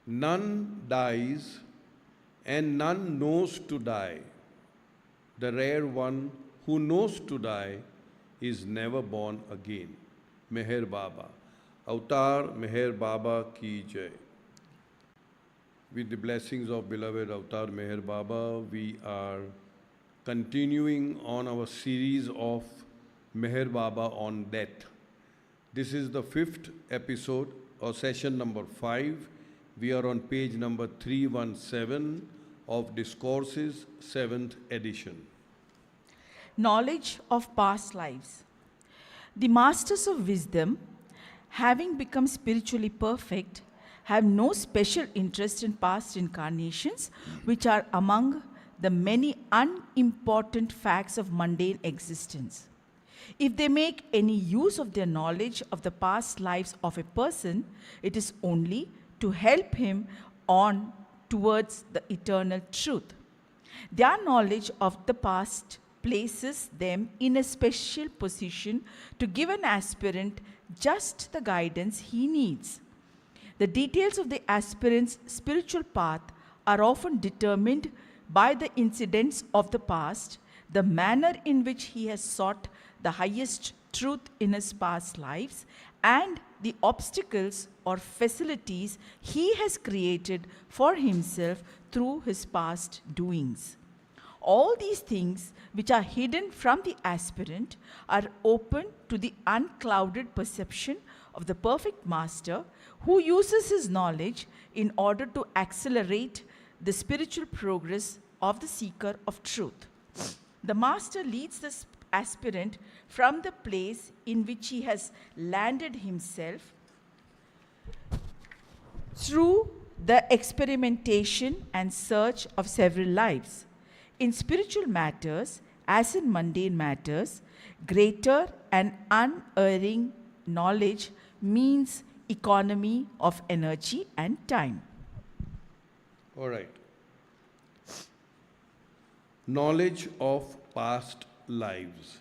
None dies and none knows to die. The rare one who knows to die is never born again. Meher Baba. Avatar Meher Baba ki jai. With the blessings of beloved Avatar Meher Baba, we are continuing on our series of Meher Baba on death. This is the 5th episode or session number 5. We are on page number 317 of Discourses, 7th edition. Knowledge of past lives. The masters of wisdom, having become spiritually perfect, have no special interest in past incarnations, which are among the many unimportant facts of mundane existence. If they make any use of their knowledge of the past lives of a person, it is only to help him on towards the eternal truth. Their knowledge of the past places them in a special position to give an aspirant just the guidance he needs. The details of the aspirant's spiritual path are often determined by the incidents of the past, the manner in which he has sought the highest truth in his past lives, and the obstacles or facilities he has created for himself through his past doings. All these things which are hidden from the aspirant are open to the unclouded perception of the perfect master, who uses his knowledge in order to accelerate the spiritual progress of the seeker of truth. The master leads the aspirant from the place in which he has landed himself through the experimentation and search of several lives. In spiritual matters, as in mundane matters, greater and unerring knowledge means economy of energy and time. All right. Knowledge of past lives.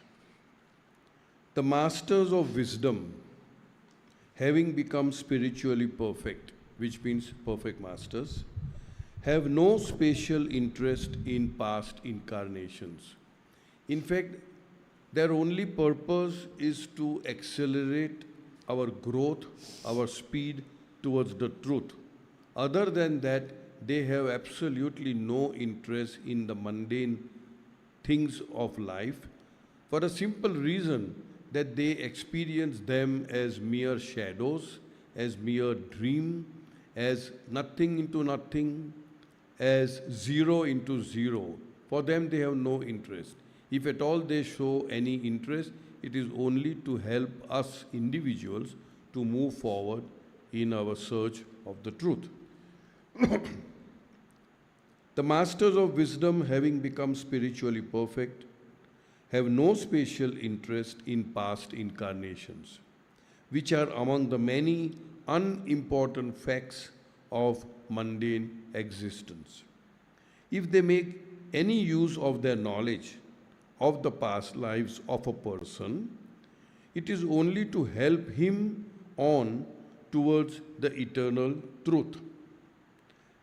The masters of wisdom, having become spiritually perfect, which means perfect masters, have no special interest in past incarnations. In fact, their only purpose is to accelerate our growth, our speed towards the truth. Other than that, they have absolutely no interest in the mundane things of life, for a simple reason that they experience them as mere shadows, as mere dream, as nothing into nothing, as zero into zero. For them, they have no interest. If at all they show any interest, it is only to help us individuals to move forward in our search of the truth. The masters of wisdom, having become spiritually perfect, have no special interest in past incarnations, which are among the many unimportant facts of mundane existence. If they make any use of their knowledge of the past lives of a person, it is only to help him on towards the eternal truth.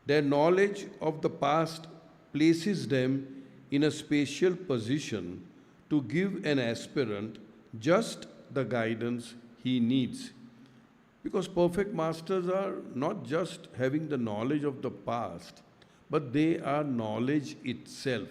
Their knowledge of the past places them in a special position to give an aspirant just the guidance he needs. Because perfect masters are not just having the knowledge of the past, but they are knowledge itself.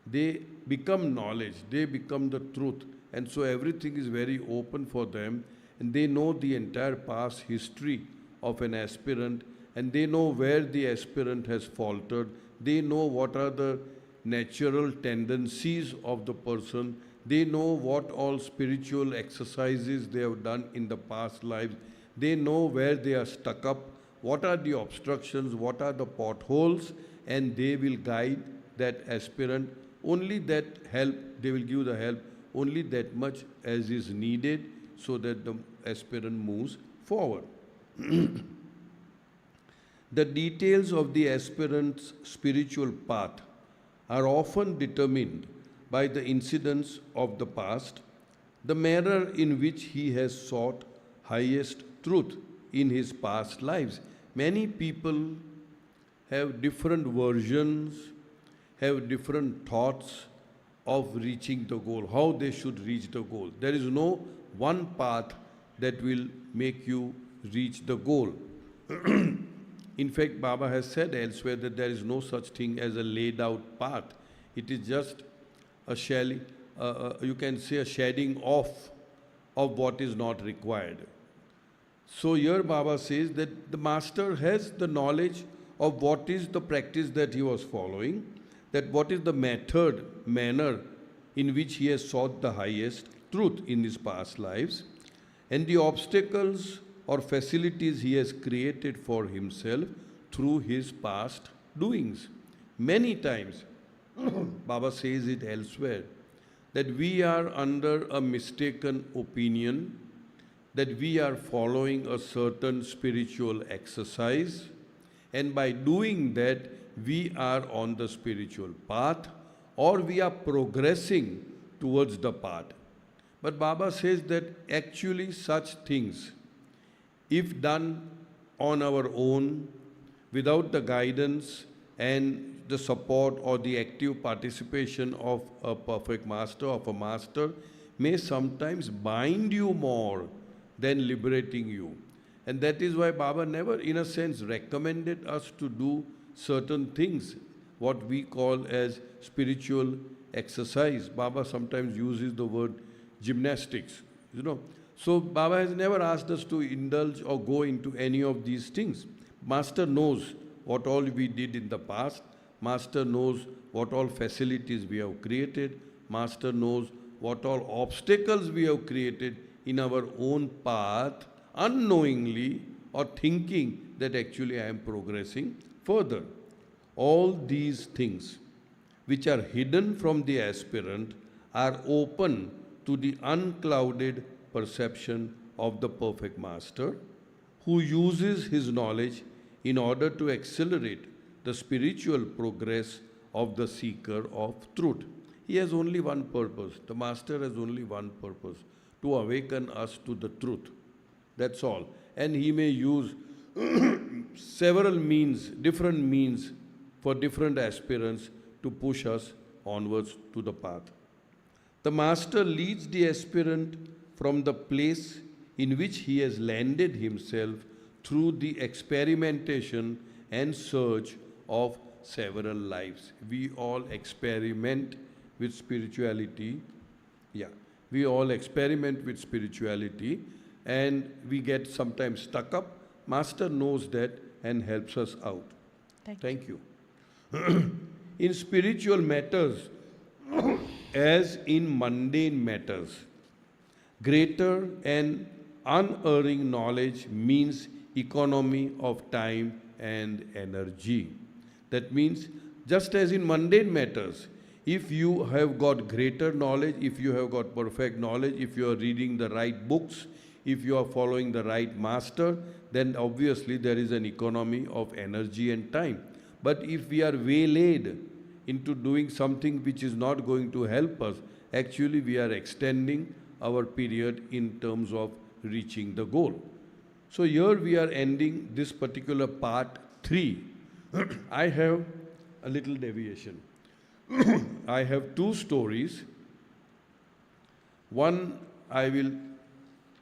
They become knowledge, they become the truth, and so everything is very open for them, and they know the entire past history of an aspirant, and they know where the aspirant has faltered, they know what are the natural tendencies of the person, they know what all spiritual exercises they have done in the past lives, they know where they are stuck up, what are the obstructions, what are the potholes, and they will guide that aspirant. Only that help, they will give the help only that much as is needed so that the aspirant moves forward. The details of the aspirant's spiritual path are often determined by the incidents of the past, the manner in which he has sought highest truth in his past lives. many people have different versions, have different thoughts of reaching the goal, how they should reach the goal. There is no one path that will make you reach the goal. In fact, Baba has said elsewhere that there is no such thing as a laid out path. It is just a you can say a shedding off of what is not required. So here Baba says that the master has the knowledge of what is the practice that he was following, that what is the manner in which he has sought the highest truth in his past lives, and the obstacles or facilities he has created for himself through his past doings. Many times, Baba says it elsewhere, that we are under a mistaken opinion that we are following a certain spiritual exercise, and by doing that, we are on the spiritual path or we are progressing towards the path. But Baba says that actually such things, if done on our own, without the guidance and the support or the active participation of a perfect master, of a master, may sometimes bind you more than liberating you. And that is why Baba never, in a sense, recommended us to do certain things, what we call as spiritual exercise. Baba sometimes uses the word gymnastics, So Baba has never asked us to indulge or go into any of these things. Master knows what all we did in the past. Master knows what all facilities we have created. Master knows what all obstacles we have created in our own path, unknowingly or thinking that actually I am progressing further. All these things which are hidden from the aspirant are open to the unclouded perception of the perfect master, who uses his knowledge in order to accelerate the spiritual progress of the seeker of truth. He has only one purpose. The master has only one purpose: to awaken us to the truth. That's all. And he may use several means, different means for different aspirants to push us onwards to the path. The master leads the aspirant from the place in which he has landed himself through the experimentation and search of several lives. We all experiment with spirituality. We all experiment with spirituality and we get sometimes stuck up. Master knows that and helps us out. Thank you. In spiritual matters, as in mundane matters, greater and unerring knowledge means economy of time and energy. That means, just as in mundane matters, if you have got greater knowledge, if you have got perfect knowledge, if you are reading the right books, if you are following the right master, then obviously there is an economy of energy and time. But if we are waylaid into doing something which is not going to help us, actually we are extending our period in terms of reaching the goal. So here we are ending this particular part 3. I have a little deviation. I have 2 stories. One I will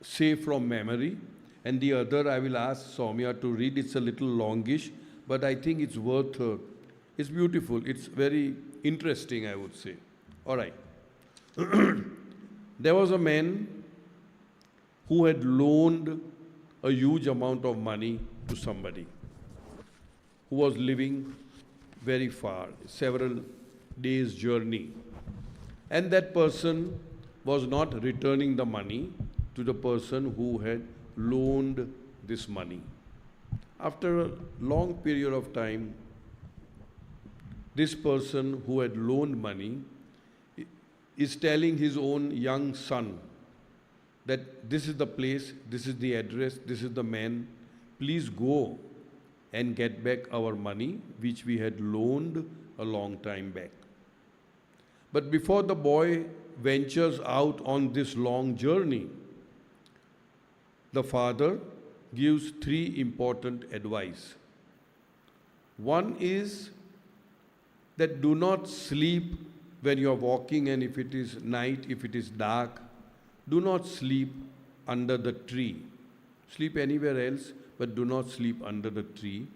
say from memory, and the other I will ask Soumya to read. It's a little longish, but I think it's worth, it's beautiful, it's very interesting, I would say. All right. There was a man who had loaned a huge amount of money to somebody who was living very far, several days' journey. And that person was not returning the money to the person who had loaned this money. After a long period of time, this person who had loaned money is telling his own young son that this is the place, this is the address, this is the man, please go and get back our money which we had loaned a long time back. But before the boy ventures out on this long journey, the father, gives three important advice. One is that do not sleep when you are walking, and if it is night, if it is dark, do not sleep under the tree. Sleep anywhere else, but do not sleep under the tree.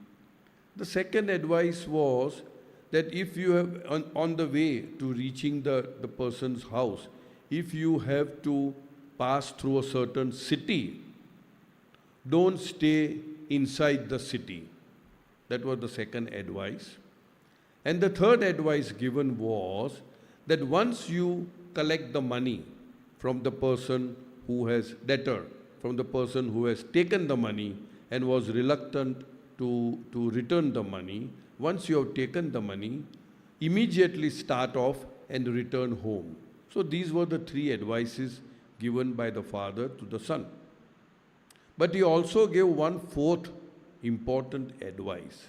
The second advice was that if you have, on the way to reaching the person's house, if you have to pass through a certain city, don't stay inside the city. That was the second advice. And the third advice given was that once you collect the money from the person who has debtor, from the person who has taken the money and was reluctant to return the money, once you have taken the money, immediately start off and return home. So these were the three advices given by the father to the son. But he also gave one fourth important advice,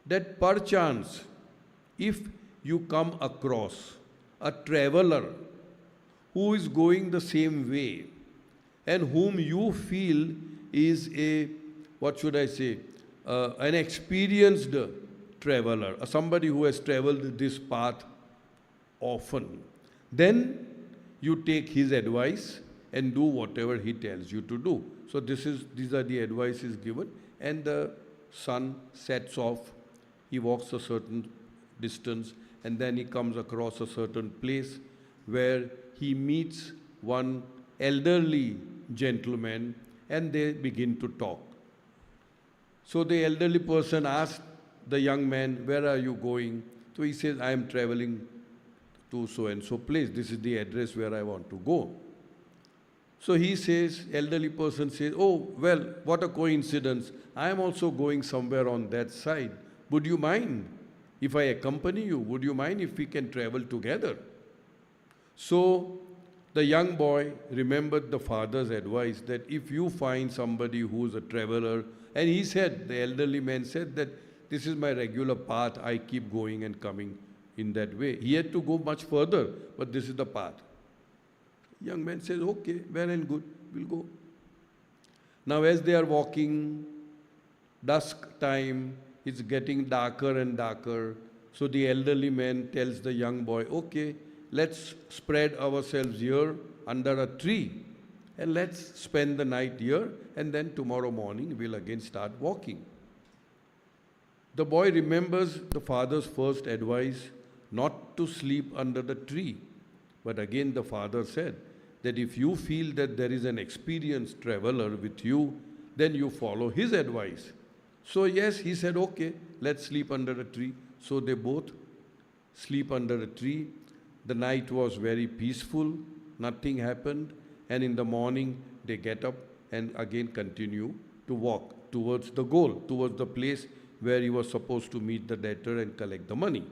that perchance, if you come across a traveler who is going the same way and whom you feel is a, what should I say, an experienced traveler, somebody who has traveled this path often, then you take his advice and do whatever he tells you to do. So these are the advices given, and the son sets off. He walks a certain distance, and then he comes across a certain place where he meets one elderly gentleman, and they begin to talk. So the elderly person asks the young man, "Where are you going?" So he says, "I am traveling to so-and-so place. This is the address where I want to go." So he says, elderly person says, "Oh, well, what a coincidence. I am also going somewhere on that side. Would you mind if I accompany you? Would you mind if we can travel together?" So the young boy remembered the father's advice that if you find somebody who is a traveler, and he said, the elderly man said that this is my regular path, I keep going and coming in that way. He had to go much further, but this is the path. Young man says, "Okay, well and good, we'll go." Now as they are walking, dusk time, it's getting darker and darker. So the elderly man tells the young boy, "Okay, let's spread ourselves here under a tree and let's spend the night here, and then tomorrow morning we'll again start walking." The boy remembers the father's first advice not to sleep under the tree. But again the father said that if you feel that there is an experienced traveler with you, then you follow his advice. So yes, he said, "Okay, let's sleep under a tree." So they both sleep under a tree. The night was very peaceful, nothing happened, and in the morning they get up and again continue to walk towards the goal, towards the place where he was supposed to meet the debtor and collect the money.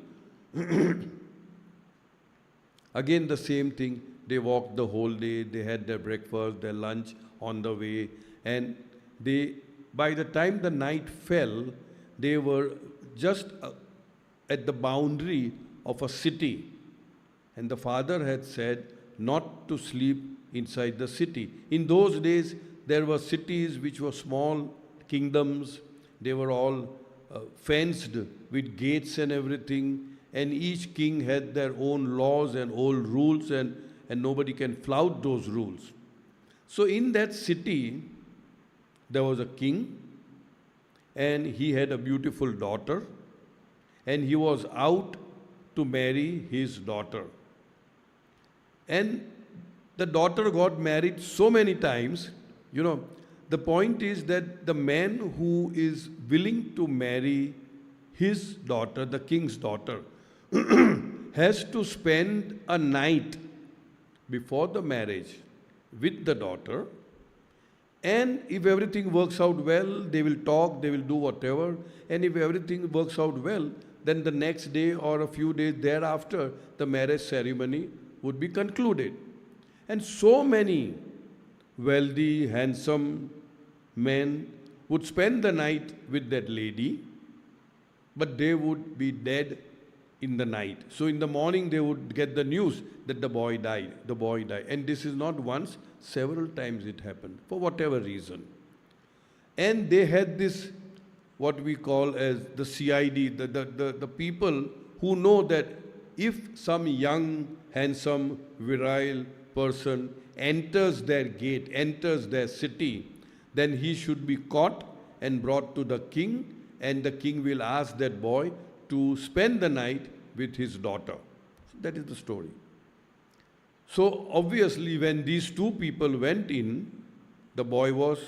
Again the same thing, they walked the whole day, they had their breakfast, their lunch on the way, and by the time the night fell, they were just at the boundary of a city. And the father had said not to sleep inside the city. In those days, there were cities which were small kingdoms. They were all fenced with gates and everything. And each king had their own laws and old rules, and nobody can flout those rules. So in that city, there was a king, and he had a beautiful daughter, and he was out to marry his daughter. And the daughter got married so many times. The point is that the man who is willing to marry his daughter, the king's daughter, has to spend a night before the marriage with the daughter. And if everything works out well, they will talk, they will do whatever. And if everything works out well, then the next day or a few days thereafter, the marriage ceremony would be concluded. And so many wealthy, handsome men would spend the night with that lady, but they would be dead in the night. So in the morning they would get the news that the boy died. And this is not once, several times it happened, for whatever reason. And they had this, what we call as the CID, the people who know that if some young, handsome, virile person enters their gate, enters their city, then he should be caught and brought to the king, and the king will ask that boy to spend the night with his daughter. That is the story. So obviously when these two people went in, the boy was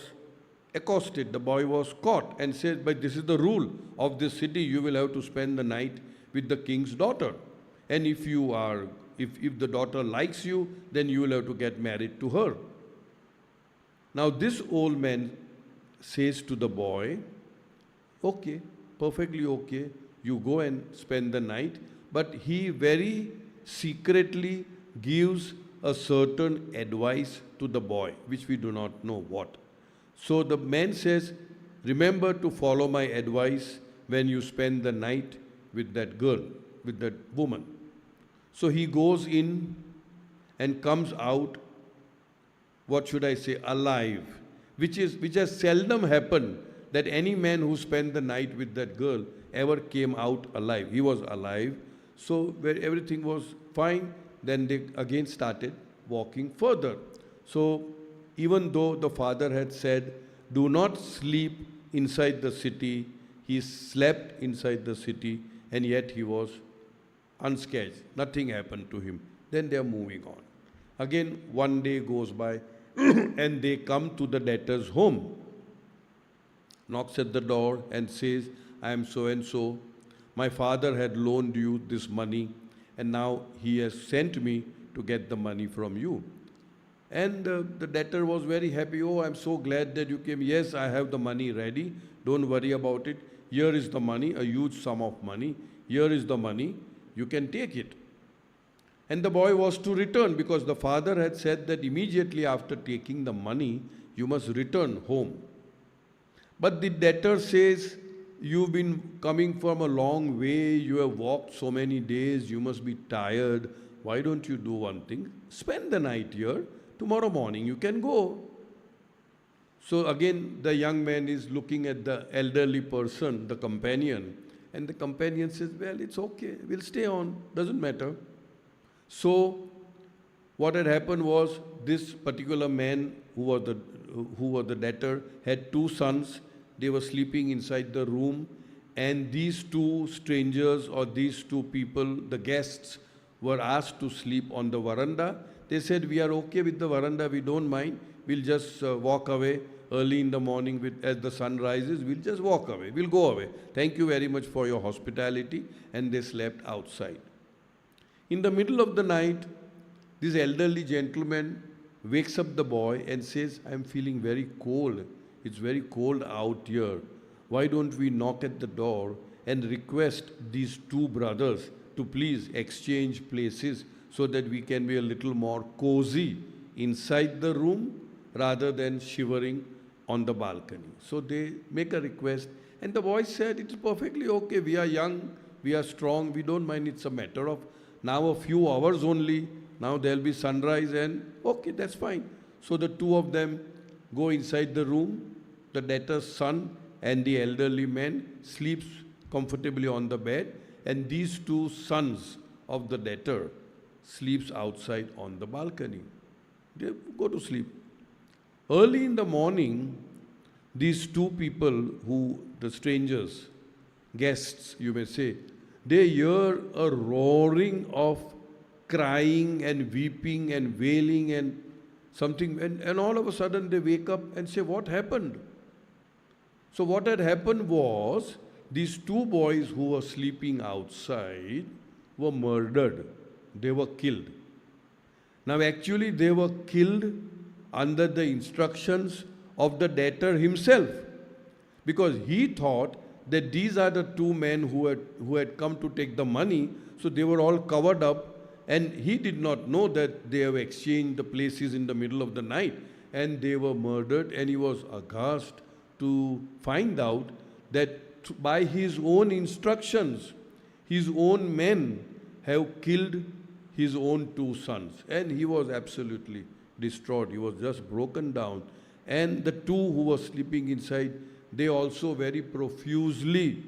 accosted, the boy was caught and said, but this is the rule of this city, you will have to spend the night with the king's daughter. And if the daughter likes you, then you will have to get married to her. Now this old man says to the boy, okay, perfectly okay, you go and spend the night, but he very secretly gives a certain advice to the boy, which we do not know what. So the man says, remember to follow my advice when you spend the night with that girl, with that woman. So he goes in and comes out, what should I say, alive, which has seldom happened that any man who spent the night with that girl ever came out alive. He was alive, so where everything was fine, then they again started walking further. So even though the father had said, do not sleep inside the city, he slept inside the city, and yet he was unscathed. Nothing happened to him. Then they are moving on. Again, one day goes by, and they come to the debtor's home. Knocks at the door and says, I am so and so. My father had loaned you this money, and now he has sent me to get the money from you. And the debtor was very happy. Oh, I'm so glad that you came. Yes, I have the money ready. Don't worry about it. Here is the money, a huge sum of money. Here is the money. You can take it. And the boy was to return because the father had said that immediately after taking the money, you must return home. But the debtor says, you've been coming from a long way. You have walked so many days. You must be tired. Why don't you do one thing? Spend the night here. Tomorrow morning you can go. So again, the young man is looking at the elderly person, the companion, and the companion says, well, it's okay, we'll stay on, doesn't matter. So what had happened was, this particular man who was the debtor had two sons. They were sleeping inside the room, and these two strangers or these two people, the guests, were asked to sleep on the veranda. They said, we are okay with the veranda, we don't mind. We'll just walk away early in the morning as the sun rises. We'll just walk away, we'll go away. Thank you very much for your hospitality. And they slept outside. In the middle of the night, this elderly gentleman wakes up the boy and says, I'm feeling very cold. It's very cold out here. Why don't we knock at the door and request these two brothers to please exchange places so that we can be a little more cozy inside the room rather than shivering on the balcony. So they make a request, and the boy said, it's perfectly okay, we are young, we are strong, we don't mind, it's a matter of now a few hours only, now there'll be sunrise, and okay, that's fine. So the two of them go inside the room, the debtor's son and the elderly man sleeps comfortably on the bed, and these two sons of the debtor sleeps outside on the balcony. They go to sleep. Early in the morning, these two people the strangers, guests you may say, they hear a roaring of crying and weeping and wailing and something, and all of a sudden they wake up and say, what happened? So what had happened was, these two boys who were sleeping outside were murdered. They were killed. Now actually they were killed under the instructions of the debtor himself, because he thought that these are the two men who had come to take the money, so they were all covered up, and he did not know that they have exchanged the places in the middle of the night, and they were murdered, and he was aghast to find out that by his own instructions, his own men have killed his own two sons. And he was absolutely distraught. He was just broken down. And the two who were sleeping inside, they also very profusely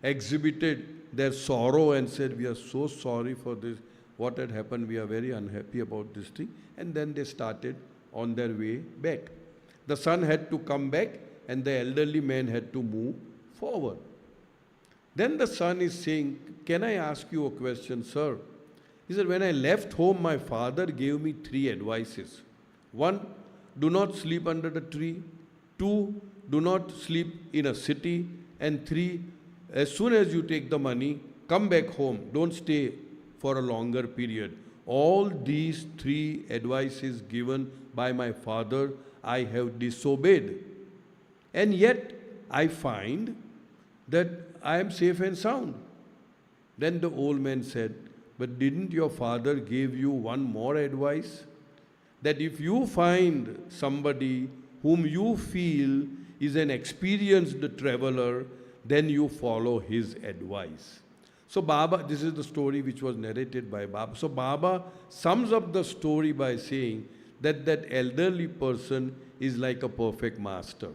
exhibited their sorrow and said, "We are so sorry for this, what had happened, we are very unhappy about this thing." And then they started on their way back. The son had to come back and the elderly man had to move forward. Then the son is saying, "Can I ask you a question, sir?" He said, "When I left home, my father gave me 3 advices. 1, do not sleep under the tree. 2, do not sleep in a city. And 3, as soon as you take the money, come back home. Don't stay for a longer period. All these 3 advices given by my father, I have disobeyed. And yet, I find that I am safe and sound." Then the old man said, "But didn't your father give you one more advice? That if you find somebody whom you feel is an experienced traveler, then you follow his advice." So Baba, this is the story which was narrated by Baba. So Baba sums up the story by saying that that elderly person is like a perfect master.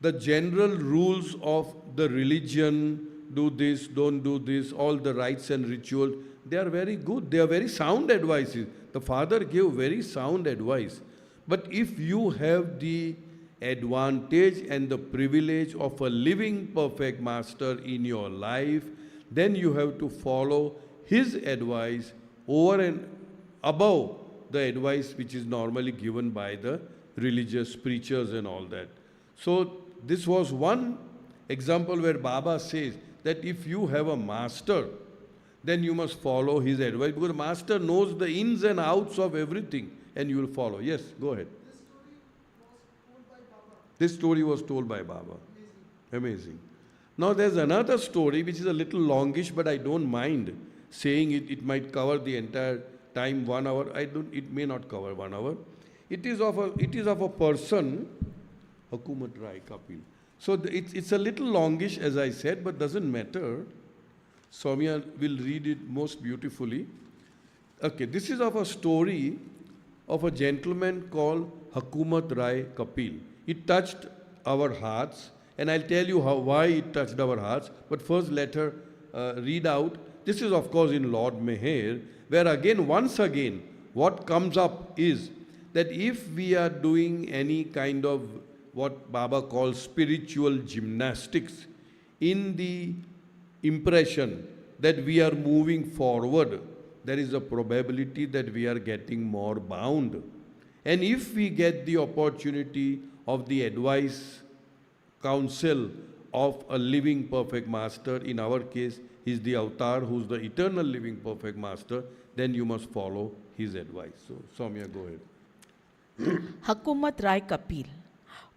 The general rules of the religion, do this, don't do this, all the rites and rituals, they are very good. They are very sound advices. The father gave very sound advice. But if you have the advantage and the privilege of a living perfect master in your life, then you have to follow his advice over and above the advice which is normally given by the religious preachers and all that. So this was one example where Baba says that if you have a master, then you must follow his advice, because the master knows the ins and outs of everything and you will follow. Yes, go ahead. This story was told by Baba. Amazing. Now there's another story which is a little longish, but I don't mind saying it. It might cover the entire time, 1 hour. It may not cover 1 hour. It is of a person, Hakumat Kapil. So it's a little longish, as I said, but doesn't matter. Soumya will read it most beautifully. Okay, this is of a story of a gentleman called Hakumat Kapil. It touched our hearts, and I'll tell you why it touched our hearts. But first, let her read out. This is, of course, in Lord Meher, where once again, what comes up is that if we are doing any kind of what Baba calls spiritual gymnastics, in the impression that we are moving forward, there is a probability that we are getting more bound. And if we get the opportunity of the advice, counsel of a living perfect master, in our case, he is the avatar who is the eternal living perfect master, then you must follow his advice. So, Soumya, go ahead. Hakumat Kapil.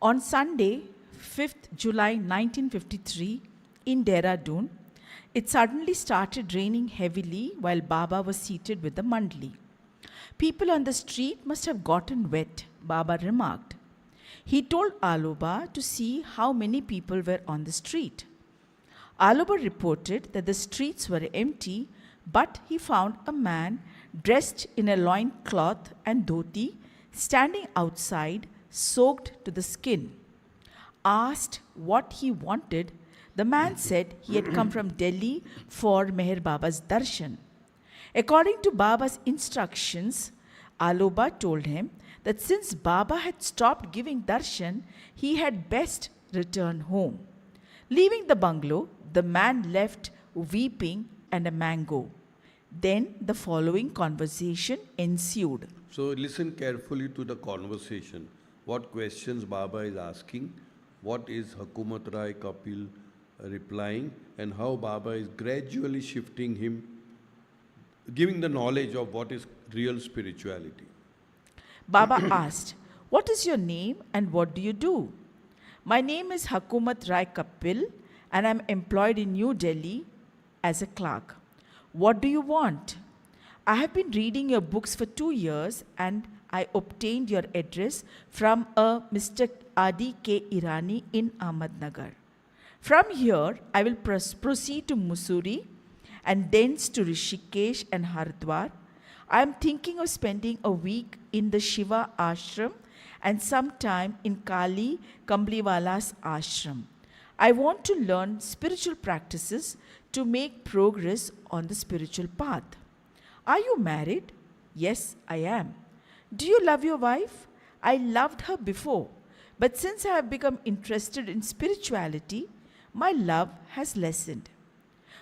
On Sunday, 5th July 1953, in Dehradun, it suddenly started raining heavily while Baba was seated with the mandli. People on the street must have gotten wet, Baba remarked. He told Aloba to see how many people were on the street. Aloba reported that the streets were empty, but he found a man dressed in a loin cloth and dhoti standing outside, soaked to the skin. Asked what he wanted, the man said he had come from Delhi for Meher Baba's darshan. According to Baba's instructions, Aloba told him that since Baba had stopped giving darshan, he had best return home. Leaving the bungalow, the man left weeping and a mango. Then the following conversation ensued. So listen carefully to the conversation. What questions Baba is asking, what is Hakumat Kapil replying, and how Baba is gradually shifting him, giving the knowledge of what is real spirituality. Baba asked, "What is your name and what do you do?" "My name is Hakumat Kapil and I am employed in New Delhi as a clerk." "What do you want?" "I have been reading your books for 2 years and I obtained your address from a Mr. Adi K. Irani in Ahmednagar. From here, I will proceed to Mussoorie and thence to Rishikesh and Haridwar. I am thinking of spending a week in the Shiva ashram and sometime in Kali Kambliwala's ashram. I want to learn spiritual practices to make progress on the spiritual path. Are you married? Yes, I am. Do you love your wife? I loved her before, but since I have become interested in spirituality, my love has lessened.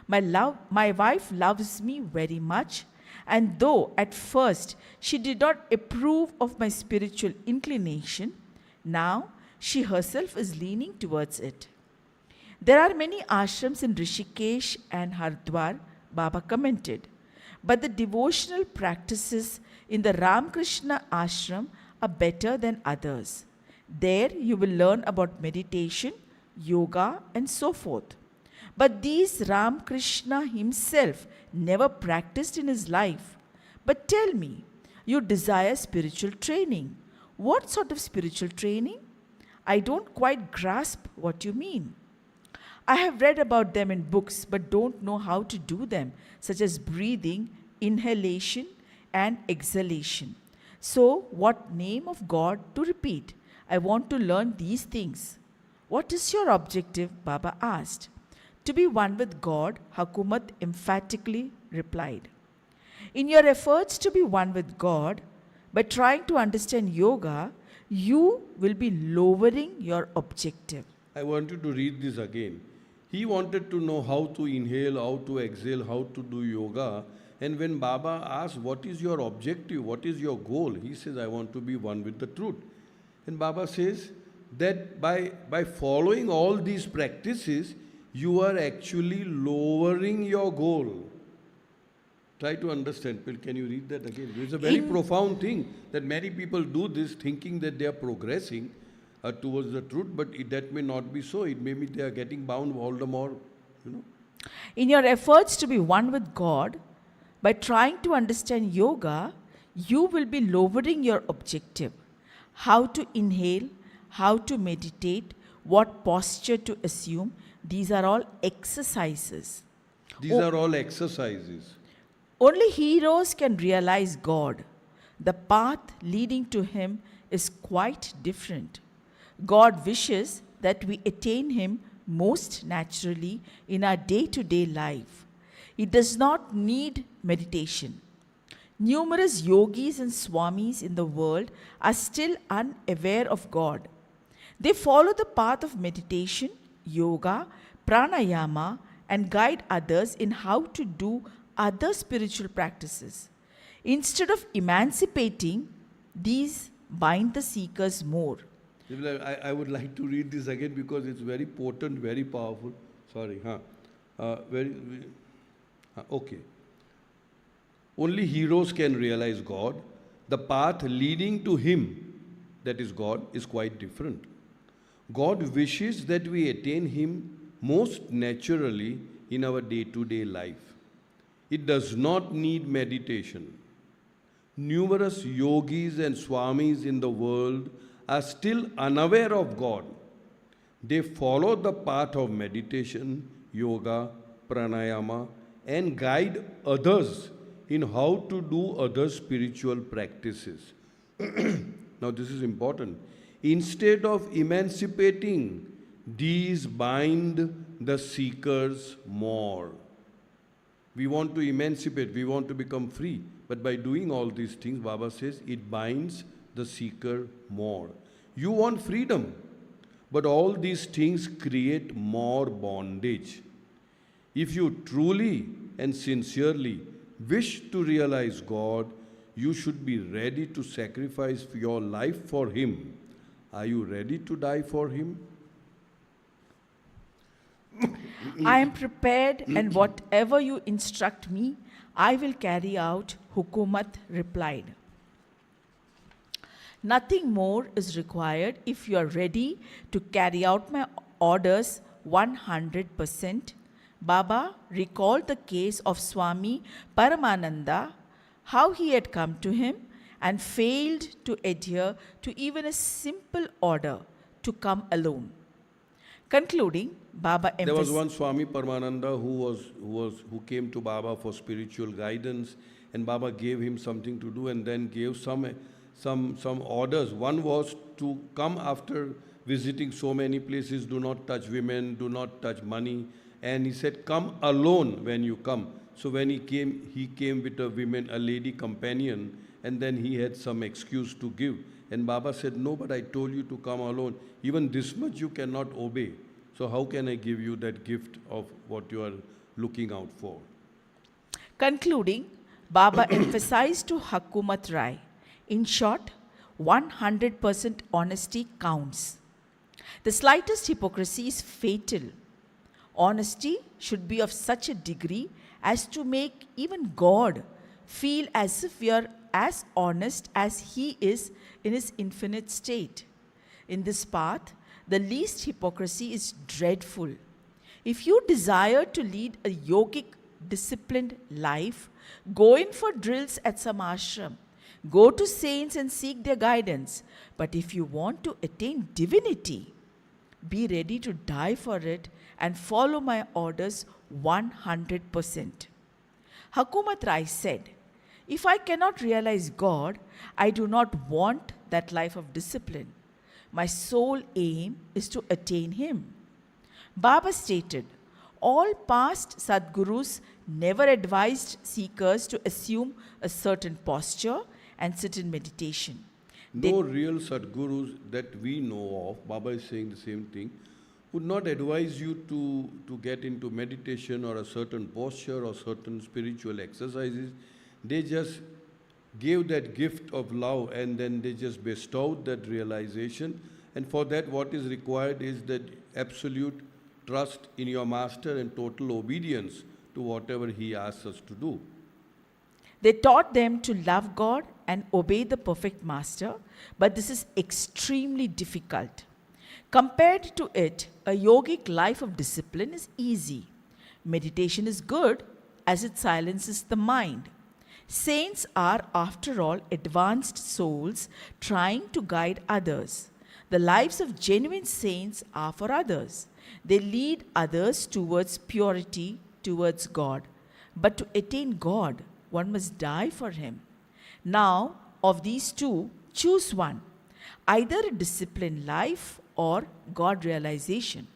My wife loves me very much, and though at first she did not approve of my spiritual inclination, now she herself is leaning towards it. There are many ashrams in Rishikesh and Hardwar, Baba commented, but the devotional practices in the Ramakrishna ashram are better than others. There you will learn about meditation, yoga, and so forth. But these Ramakrishna himself never practiced in his life. But tell me, you desire spiritual training. What sort of spiritual training? I don't quite grasp what you mean. I have read about them in books but don't know how to do them, such as breathing, inhalation, and exhalation. So, what name of God to repeat? I want to learn these things. What is your objective? Baba asked. To be one with God, Hakumat emphatically replied. In your efforts to be one with God, by trying to understand yoga, you will be lowering your objective. I wanted to read this again. He wanted to know how to inhale, how to exhale, how to do yoga. And when Baba asked, what is your objective, what is your goal? He says, I want to be one with the truth. And Baba says that by following all these practices, you are actually lowering your goal. Try to understand. Can you read that again? It's a very profound thing that many people do this thinking that they are progressing towards the truth, but that may not be so. It may be they are getting bound all the more, In your efforts to be one with God, by trying to understand yoga, you will be lowering your objective. How to inhale, how to meditate, what posture to assume, these are all exercises. These are all exercises. Only heroes can realize God. The path leading to Him is quite different. God wishes that we attain Him most naturally in our day-to-day life. It does not need meditation. Numerous yogis and swamis in the world are still unaware of God. They follow the path of meditation, yoga, pranayama, and guide others in how to do other spiritual practices. Instead of emancipating, these bind the seekers more. I would like to read this again because it's very potent, very powerful. Sorry, okay. Only heroes can realize God. The path leading to Him, that is God, is quite different. God wishes that we attain Him most naturally in our day-to-day life. It does not need meditation. Numerous yogis and swamis in the world are still unaware of God. They follow the path of meditation, yoga, pranayama, and guide others in how to do other spiritual practices. Now this is important. Instead of emancipating, these bind the seekers more. We want to emancipate, we want to become free. But by doing all these things, Baba says, it binds the seeker more. You want freedom, but all these things create more bondage. If you truly and sincerely wish to realize God, you should be ready to sacrifice your life for Him. Are you ready to die for Him? I am prepared, and whatever you instruct me, I will carry out, Hukumat replied. Nothing more is required if you are ready to carry out my orders 100%. Baba recalled the case of Swami Paramananda, how he had come to him and failed to adhere to even a simple order to come alone. Concluding, Baba There was one Swami Paramananda who came to Baba for spiritual guidance, and Baba gave him something to do and then gave some some orders. One was to come after visiting so many places, do not touch women, do not touch money. And he said, come alone when you come. So when he came with a lady companion, and then he had some excuse to give. And Baba said, no, but I told you to come alone. Even this much you cannot obey. So how can I give you that gift of what you are looking out for? Concluding, Baba emphasized to Hakumat Rai, in short, 100% honesty counts. The slightest hypocrisy is fatal. Honesty should be of such a degree as to make even God feel as if we are as honest as He is in His infinite state. In this path, the least hypocrisy is dreadful. If you desire to lead a yogic, disciplined life, go in for drills at some ashram. Go to saints and seek their guidance. But if you want to attain divinity, be ready to die for it and follow my orders 100%. Hakumat Rai said, if I cannot realize God, I do not want that life of discipline. My sole aim is to attain Him. Baba stated, all past Sadgurus never advised seekers to assume a certain posture and sit in meditation. No real Sadgurus that we know of, Baba is saying the same thing, would not advise you to get into meditation or a certain posture or certain spiritual exercises. They just gave that gift of love and then they just bestowed that realization. And for that, what is required is that absolute trust in your master and total obedience to whatever he asks us to do. They taught them to love God and obey the perfect master, but this is extremely difficult. Compared to it, a yogic life of discipline is easy. Meditation is good as it silences the mind. Saints are, after all, advanced souls trying to guide others. The lives of genuine saints are for others. They lead others towards purity, towards God. But to attain God, one must die for Him. Now, of these two, choose one, either a disciplined life or God realization.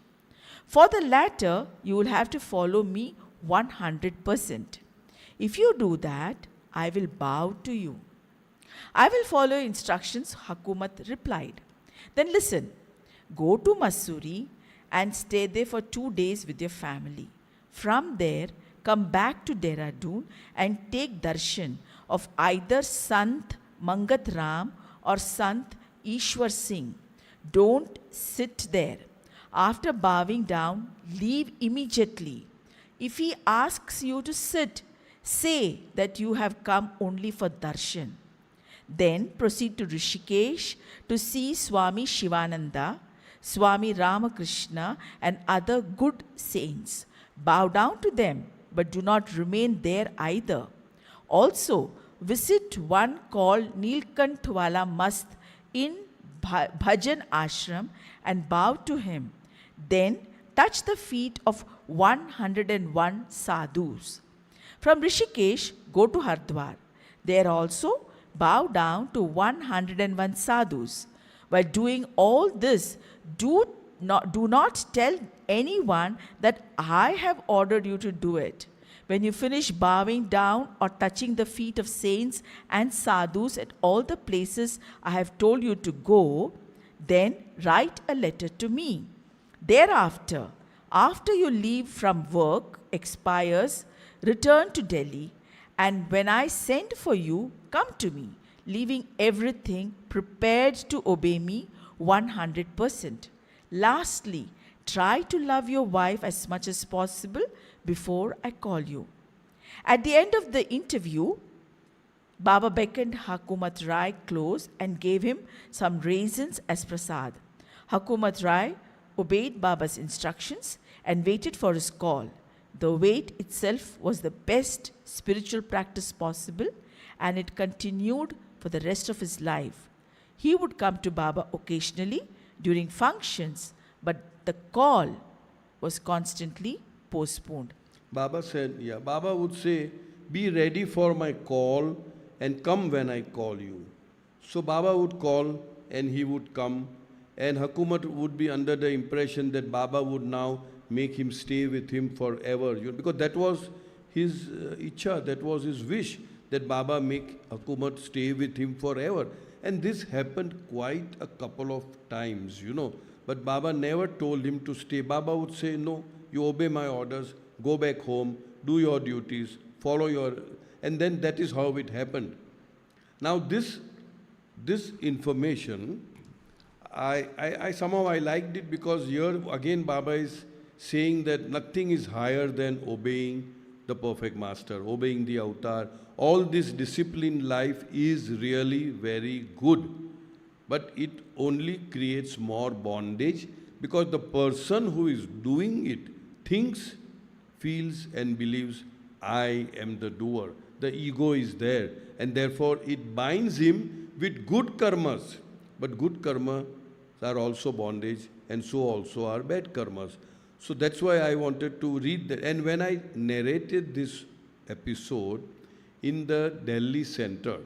For the latter, you will have to follow me 100%. If you do that, I will bow to you. I will follow instructions, Hakumat replied. Then listen, go to Masuri and stay there for 2 days with your family. From there, come back to Dehradun and take darshan of either Sant Mangat Ram or Sant Ishwar Singh. Don't sit there. After bowing down, leave immediately. If he asks you to sit, say that you have come only for darshan. Then proceed to Rishikesh to see Swami Shivananda, Swami Ramakrishna and other good saints. Bow down to them, but do not remain there either. Also, visit one called Nilkanthwala Mast in Bhajan Ashram and bow to him. Then touch the feet of 101 sadhus. From Rishikesh, go to Hardwar. There also bow down to 101 sadhus. While doing all this, do not tell anyone that I have ordered you to do it. When you finish bowing down or touching the feet of saints and sadhus at all the places I have told you to go, then write a letter to me. Thereafter, after you leave from work expires, return to Delhi, and when I send for you, come to me, leaving everything prepared to obey me 100%. Lastly, try to love your wife as much as possible before I call you. At the end of the interview, Baba beckoned Hakumat Rai close and gave him some raisins as prasad. Hakumat Rai obeyed Baba's instructions and waited for his call. The wait itself was the best spiritual practice possible, and it continued for the rest of his life. He would come to Baba occasionally during functions, but the call was constantly postponed. Baba said, Baba would say, be ready for my call and come when I call you. So Baba would call and he would come, and Hakumat would be under the impression that Baba would now make him stay with him forever. Because that was his icha, that was his wish, that Baba make Hakumat stay with him forever. And this happened quite a couple of times. But Baba never told him to stay. Baba would say, no, you obey my orders, go back home, do your duties, follow your... And then that is how it happened. Now this information, I somehow I liked it, because here again Baba is saying that nothing is higher than obeying the perfect master, obeying the avatar. All this disciplined life is really very good, but it only creates more bondage, because the person who is doing it thinks, feels and believes, I am the doer. The ego is there, and therefore it binds him with good karmas. But good karmas are also bondage, and so also are bad karmas. So that's why I wanted to read that. And when I narrated this episode in the Delhi center,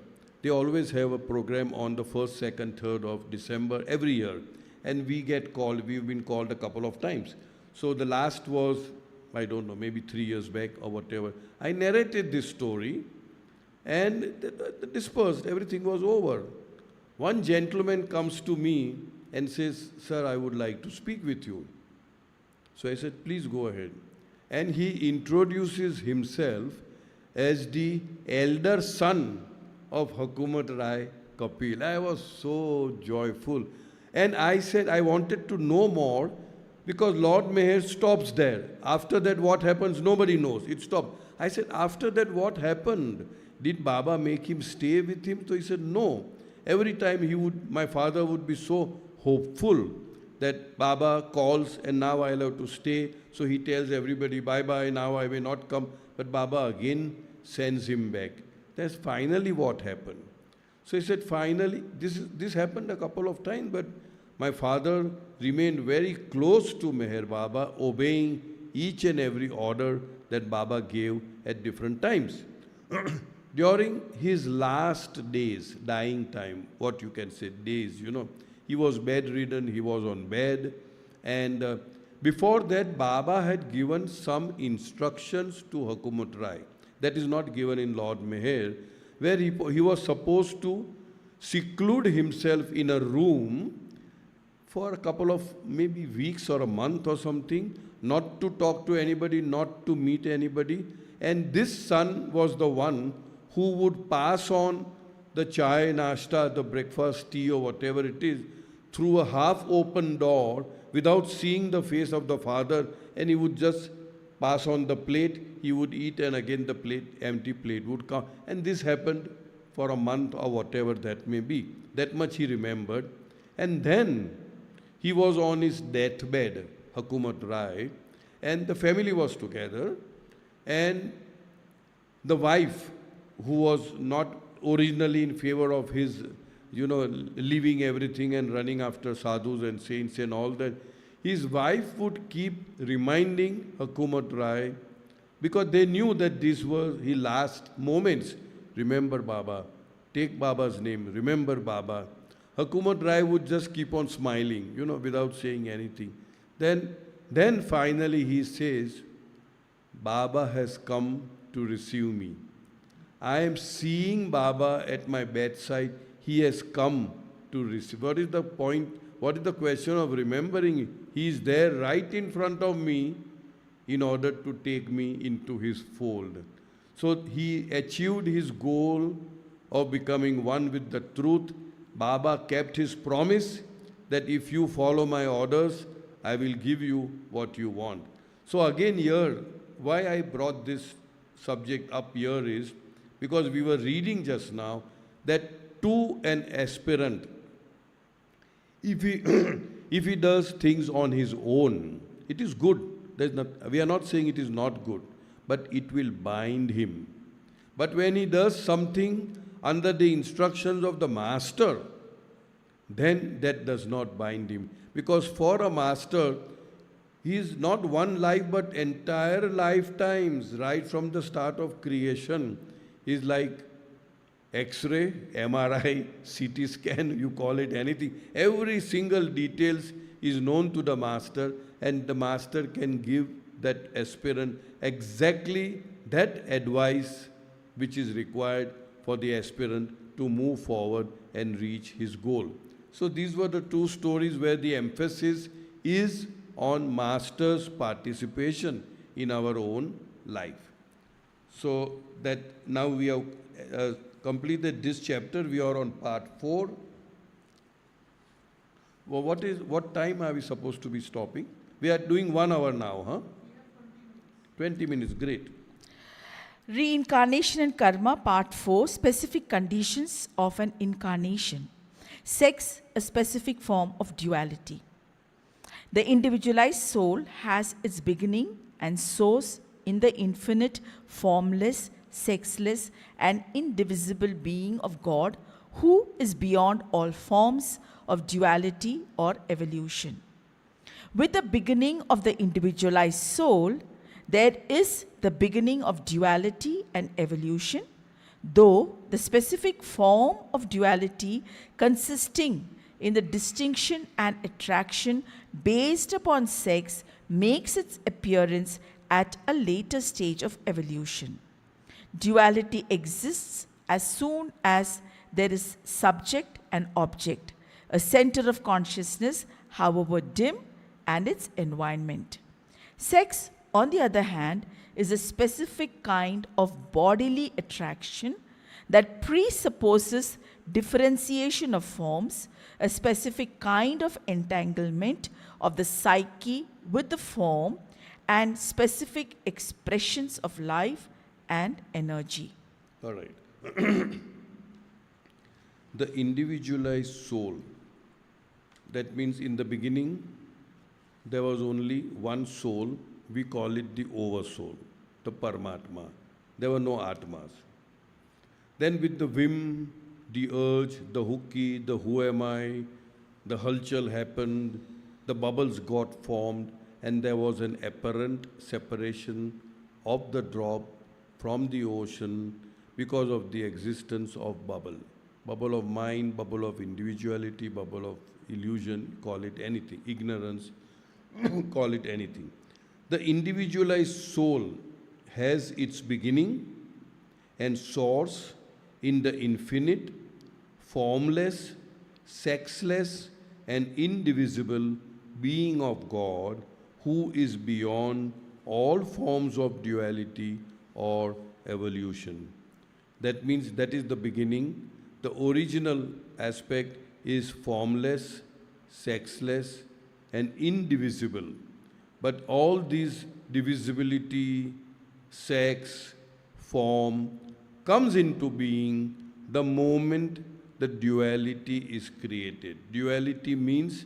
they always have a program on the 1st, 2nd, 3rd of December every year. And we get called, we've been called a couple of times. So the last was, I don't know, maybe 3 years back or whatever. I narrated this story, and dispersed, everything was over. One gentleman comes to me and says, sir, I would like to speak with you. So I said, please go ahead. And he introduces himself as the elder son of Hakumat Kapil. I was so joyful. And I said, I wanted to know more, because Lord Meher stops there. After that, what happens, nobody knows. It stopped. I said, after that, what happened? Did Baba make him stay with him? So he said, no. Every time my father would be so hopeful that Baba calls and now I'll have to stay. So he tells everybody, bye-bye, now I may not come. But Baba again sends him back. That's finally what happened. So he said, finally, this happened a couple of times, but my father remained very close to Meher Baba, obeying each and every order that Baba gave at different times. During his last days, dying time, what you can say, days, he was bedridden, he was on bed. And before that, Baba had given some instructions to Hakumat Rai. That is not given in Lord Meher, where he was supposed to seclude himself in a room for a couple of maybe weeks or a month or something, not to talk to anybody, not to meet anybody. And this son was the one who would pass on the chai, nashta, the breakfast, tea or whatever it is, through a half-open door without seeing the face of the father, and he would just pass on the plate, he would eat, and again the empty plate would come. And this happened for a month or whatever that may be. That much he remembered. And then he was on his deathbed, Hakumat Rai, and the family was together, and the wife, who was not originally in favor of his, leaving everything and running after sadhus and saints and all that, his wife would keep reminding Hakumat Rai, because they knew that these were his last moments. Remember Baba, take Baba's name, remember Baba. Hakumat Rai would just keep on smiling, without saying anything. Then finally he says, Baba has come to receive me. I am seeing Baba at my bedside. He has come to receive. What is the point? What is the question of remembering? He is there right in front of me in order to take me into his fold. So he achieved his goal of becoming one with the truth. Baba kept his promise that if you follow my orders, I will give you what you want. So again here, why I brought this subject up here is because we were reading just now that to an aspirant, if he, if he does things on his own, it is good. We are not saying it is not good, but it will bind him. But when he does something under the instructions of the master, then that does not bind him. Because for a master, he is not one life but entire lifetimes, right from the start of creation. He is like X-ray, MRI, CT scan, you call it anything. Every single details is known to the master, and the master can give that aspirant exactly that advice which is required for the aspirant to move forward and reach his goal. So these were the two stories where the emphasis is on master's participation in our own life. So that now we have completed this chapter. We are on part 4. Well, what time are we supposed to be stopping? We are doing 1 hour now, huh? 20 minutes, great. Reincarnation and Karma, Part 4, Specific Conditions of an Incarnation. Sex, a specific form of duality. The individualized soul has its beginning and source in the infinite, formless, sexless, and indivisible being of God, who is beyond all forms of duality or evolution. With the beginning of the individualized soul, there is the beginning of duality and evolution, though the specific form of duality consisting in the distinction and attraction based upon sex makes its appearance at a later stage of evolution. Duality exists as soon as there is subject and object, a center of consciousness, however dim, and its environment. Sex, on the other hand, is a specific kind of bodily attraction that presupposes differentiation of forms, a specific kind of entanglement of the psyche with the form, and specific expressions of life and energy. All right. The individualized soul, that means in the beginning there was only one soul. We call it the oversoul, the Paramatma. There were no Atmas. Then with the whim, the urge, the hooky, the who am I, the halchal happened, the bubbles got formed, and there was an apparent separation of the drop from the ocean because of the existence of bubble. Bubble of mind, bubble of individuality, bubble of illusion, call it anything, ignorance, call it anything. The individualized soul has its beginning and source in the infinite, formless, sexless, and indivisible being of God, who is beyond all forms of duality or evolution. That means that is the beginning. The original aspect is formless, sexless, and indivisible. But all these divisibility, sex, form comes into being the moment the duality is created. Duality means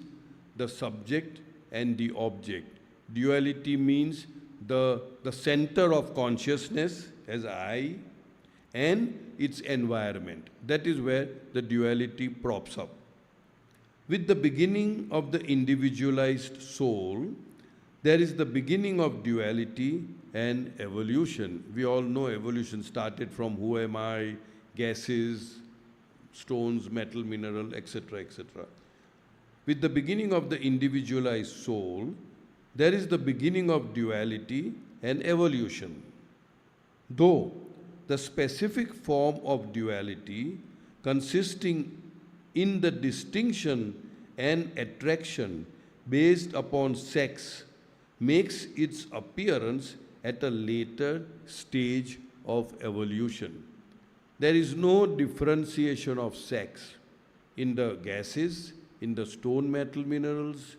the subject and the object. Duality means the center of consciousness as I and its environment. That is where the duality props up. With the beginning of the individualized soul, there is the beginning of duality and evolution. We all know evolution started from who am I, gases, stones, metal, mineral, etc., etc. With the beginning of the individualized soul, there is the beginning of duality and evolution. Though the specific form of duality consisting in the distinction and attraction based upon sex makes its appearance at a later stage of evolution. There is no differentiation of sex in the gases, in the stone, metal, minerals,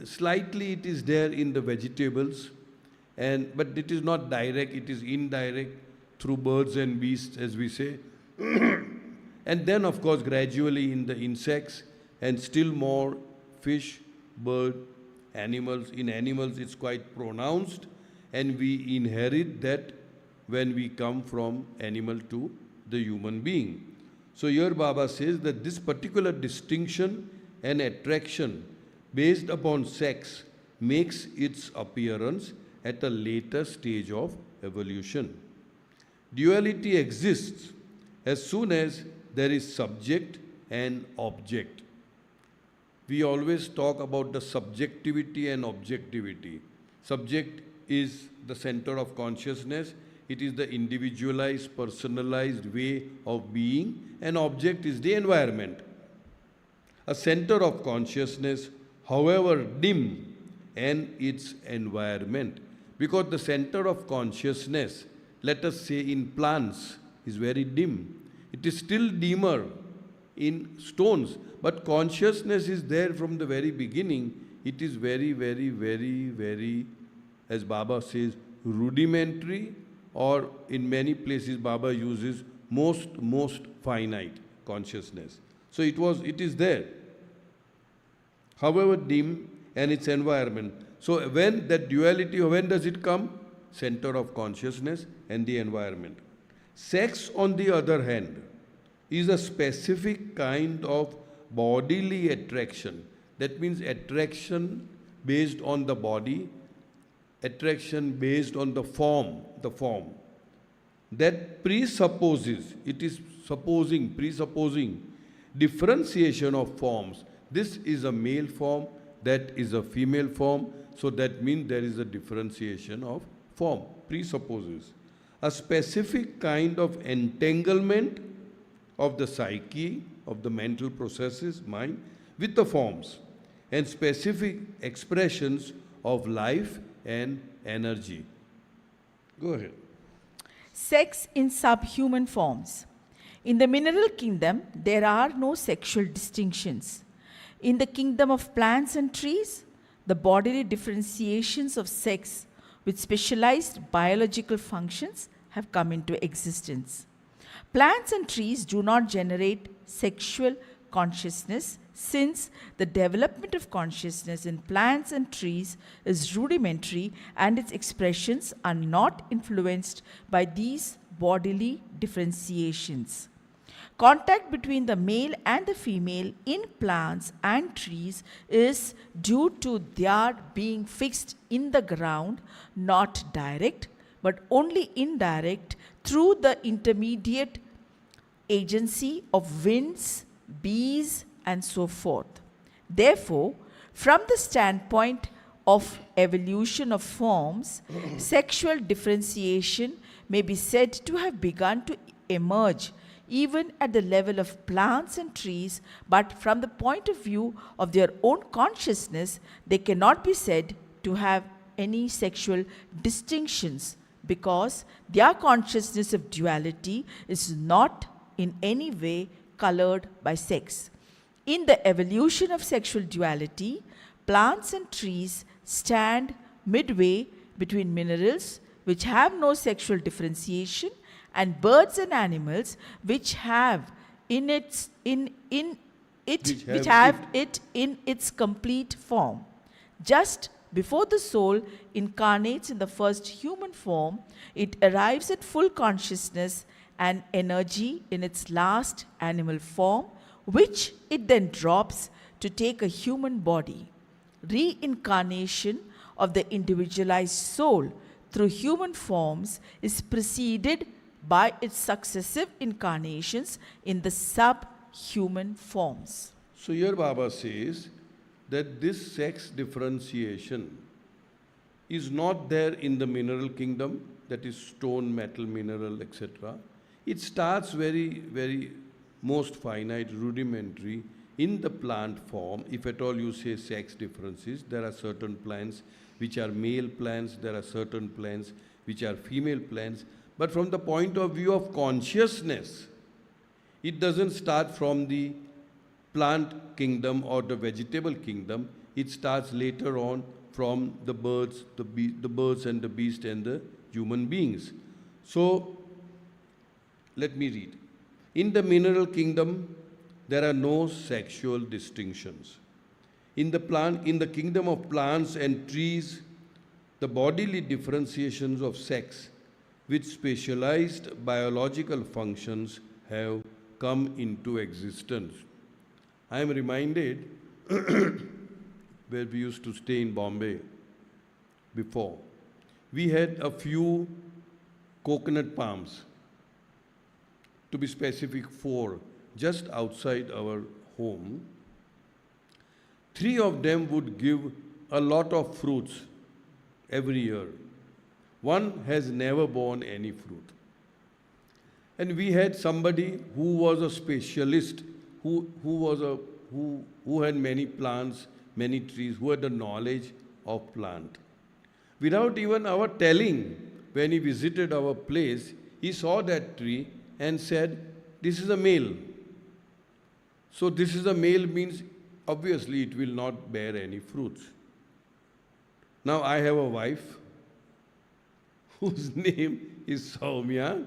slightly it is there in the vegetables, but it is not direct, it is indirect through birds and beasts, as we say. And then, of course, gradually in the insects, and still more fish, bird, animals. In animals, it's quite pronounced, and we inherit that when we come from animal to the human being. So here Baba says that this particular distinction and attraction based upon sex makes its appearance at a later stage of evolution. Duality exists as soon as there is subject and object. We always talk about the subjectivity and objectivity. Subject is the center of consciousness. It is the individualized, personalized way of being, and object is the environment. A center of consciousness, however dim, and its environment. Because the center of consciousness, let us say in plants, is very dim. It is still dimmer in stones, but consciousness is there from the very beginning. It is very, very, very, very, as Baba says, rudimentary, or in many places Baba uses most finite consciousness. So it is there, however dim, and its environment. So when that duality, when does it come? Center of consciousness and the environment. Sex, on the other hand, is a specific kind of bodily attraction. That means attraction based on the body, attraction based on the form. That presupposes, it is presupposing differentiation of forms. This is a male form, that is a female form, so that means there is a differentiation of form, presupposes. A specific kind of entanglement of the psyche, of the mental processes, mind, with the forms, and specific expressions of life and energy. Go ahead. Sex in subhuman forms. In the mineral kingdom, there are no sexual distinctions. In the kingdom of plants and trees, the bodily differentiations of sex with specialized biological functions have come into existence. Plants and trees do not generate sexual consciousness, since the development of consciousness in plants and trees is rudimentary and its expressions are not influenced by these bodily differentiations. Contact between the male and the female in plants and trees is due to their being fixed in the ground, not direct, but only indirect through the intermediate agency of winds, bees, and so forth. Therefore, from the standpoint of evolution of forms, sexual differentiation may be said to have begun to emerge even at the level of plants and trees, but from the point of view of their own consciousness, they cannot be said to have any sexual distinctions, because their consciousness of duality is not in any way colored by sex. In the evolution of sexual duality, plants and trees stand midway between minerals, which have no sexual differentiation, and birds and animals which have it in its complete form. Just before the soul incarnates in the first human form, it arrives at full consciousness and energy in its last animal form, which it then drops to take a human body. Reincarnation of the individualized soul through human forms is preceded by its successive incarnations in the subhuman forms. So here Baba says that this sex differentiation is not there in the mineral kingdom, that is stone, metal, mineral, etc. It starts very, very most finite, rudimentary in the plant form. If at all you say sex differences, there are certain plants which are male plants, there are certain plants which are female plants. But from the point of view of consciousness, it doesn't start from the plant kingdom or the vegetable kingdom. It starts later on from the birds, the birds and the beast and the human beings. So, let me read. In the mineral kingdom, there are no sexual distinctions. In the kingdom of plants and trees, the bodily differentiations of sex with specialized biological functions have come into existence. I am reminded where we used to stay in Bombay before. We had a few coconut palms to be specific, 4, just outside our home. 3 of them would give a lot of fruits every year. One has never borne any fruit. And we had somebody who was a specialist, who had many plants, many trees, who had the knowledge of plant. Without even our telling, when he visited our place, he saw that tree and said, "This is a male." So this is a male means obviously it will not bear any fruits. Now I have a wife whose name is Soumya,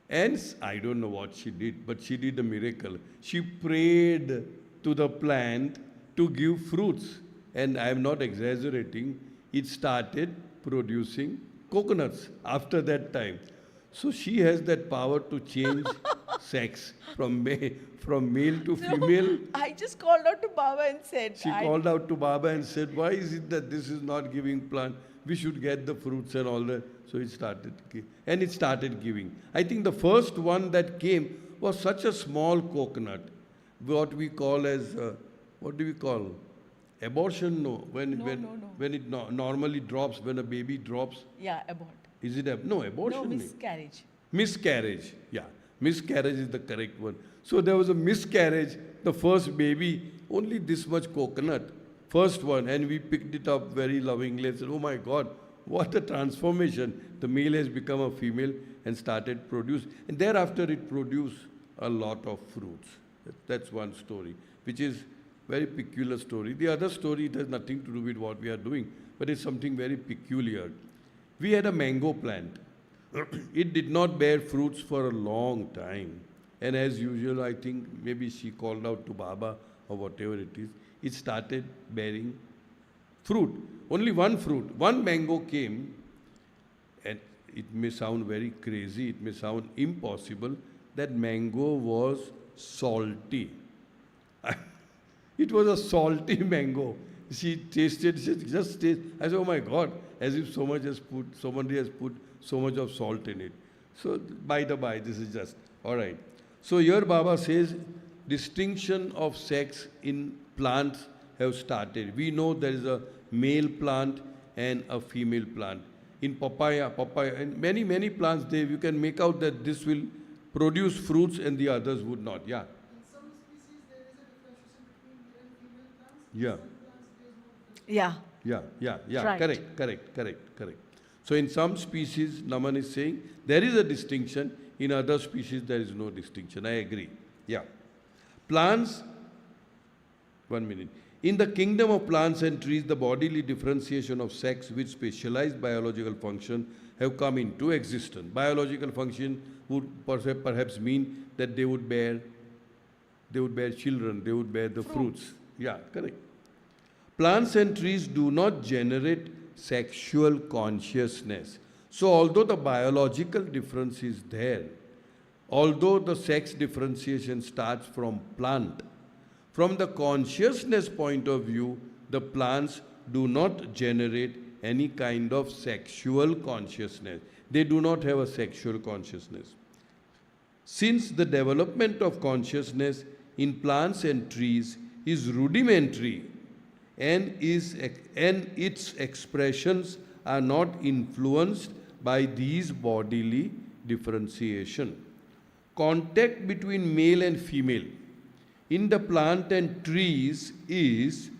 and I don't know what she did, but she did a miracle. She prayed to the plant to give fruits, and I am not exaggerating. It started producing coconuts after that time. So she has that power to change sex from male to female. I just called out to Baba and said, She called out to Baba and said, "Why is it that this is not giving plant? We should get the fruits and all that." So it started giving. I think the first one that came was such a small coconut, what we call as, what do we call? Abortion? No. When it normally drops, when a baby drops. Yeah, abort. Is it no abortion? No, miscarriage. Miscarriage, yeah. Miscarriage is the correct one. So there was a miscarriage, the first baby, only this much coconut, first one, and we picked it up very lovingly and said, "Oh my God, what a transformation." The male has become a female and started produce. And thereafter it produced a lot of fruits. That's one story, which is very peculiar story. The other story, it has nothing to do with what we are doing, but it's something very peculiar. We had a mango plant. It did not bear fruits for a long time. And as usual, I think maybe she called out to Baba or whatever it is. It started bearing fruit. Only one fruit. One mango came, and it may sound very crazy, it may sound impossible. That mango was salty. It was a salty mango. She tasted, she just tasted. I said, "Oh my God," as if somebody has put so much of salt in it. So by the by, this is just, all right. So here Baba says, distinction of sex in plants have started. We know there is a male plant and a female plant. In papaya, and many plants, you can make out that this will produce fruits and the others would not. Yeah. In some species, there is a differentiation between male and female plants. Yeah. In some plants, there is no difference. Yeah. Right. Correct. So in some species, Naman is saying, there is a distinction. In other species, there is no distinction. I agree. Yeah. Plants, 1 minute. In the kingdom of plants and trees, the bodily differentiation of sex with specialized biological function have come into existence. Biological function would perhaps mean that they would bear children, they would bear the fruits. Yeah, correct. Plants and trees do not generate sexual consciousness. So although the biological difference is there, although the sex differentiation starts from plant, from the consciousness point of view, the plants do not generate any kind of sexual consciousness. They do not have a sexual consciousness. Since the development of consciousness in plants and trees is rudimentary and its expressions are not influenced by these bodily differentiation. Contact between male and female in the plant and trees is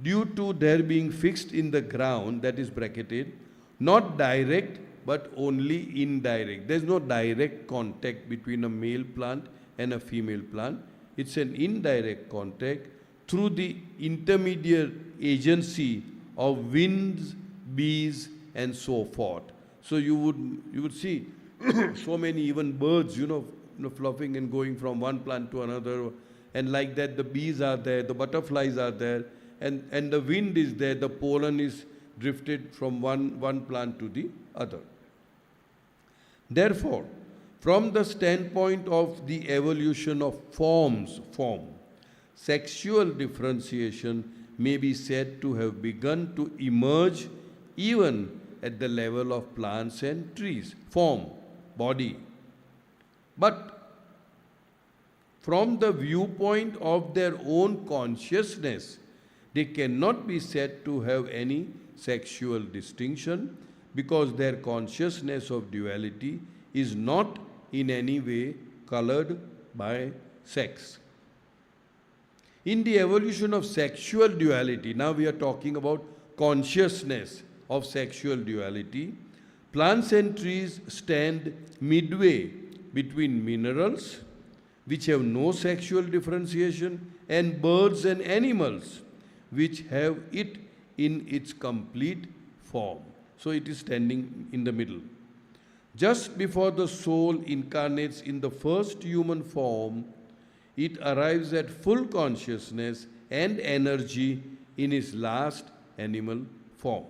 due to their being fixed in the ground, that is bracketed, not direct but only indirect. There is no direct contact between a male plant and a female plant. It's an indirect contact through the intermediate agency of winds, bees, and so forth. So you would see so many even birds, fluffing and going from one plant to another, and like that the bees are there, the butterflies are there, and the wind is there, the pollen is drifted from one plant to the other. Therefore, from the standpoint of the evolution of form, sexual differentiation may be said to have begun to emerge even at the level of plants and trees, form, body. But from the viewpoint of their own consciousness, they cannot be said to have any sexual distinction because their consciousness of duality is not in any way colored by sex. In the evolution of sexual duality, now we are talking about consciousness of sexual duality, plants and trees stand midway between minerals, which have no sexual differentiation, and birds and animals, which have it in its complete form. So it is standing in the middle. Just before the soul incarnates in the first human form, it arrives at full consciousness and energy in its last animal form,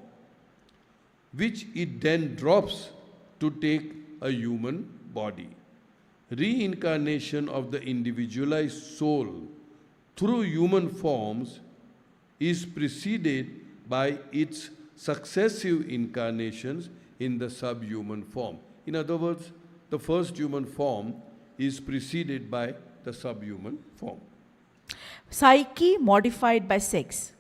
which it then drops to take a human body. Reincarnation of the individualized soul through human forms is preceded by its successive incarnations in the subhuman form. In other words, the first human form is preceded by the subhuman form. Psyche modified by sex.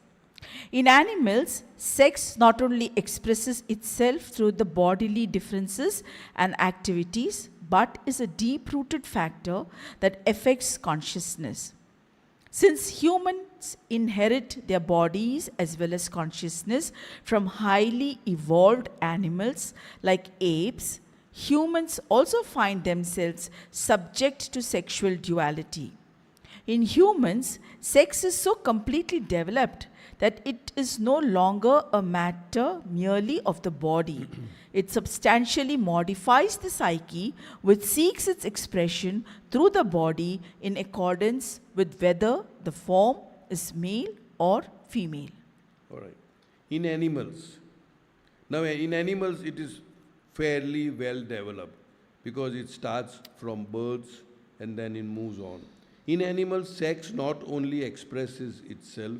In animals, sex not only expresses itself through the bodily differences and activities, but is a deep-rooted factor that affects consciousness. Since humans inherit their bodies as well as consciousness from highly evolved animals like apes, humans also find themselves subject to sexual duality. In humans, sex is so completely developed that it is no longer a matter merely of the body. It substantially modifies the psyche, which seeks its expression through the body in accordance with whether the form is male or female. All right. In animals, now in animals it is fairly well developed because it starts from birds and then it moves on. In animals, sex not only expresses itself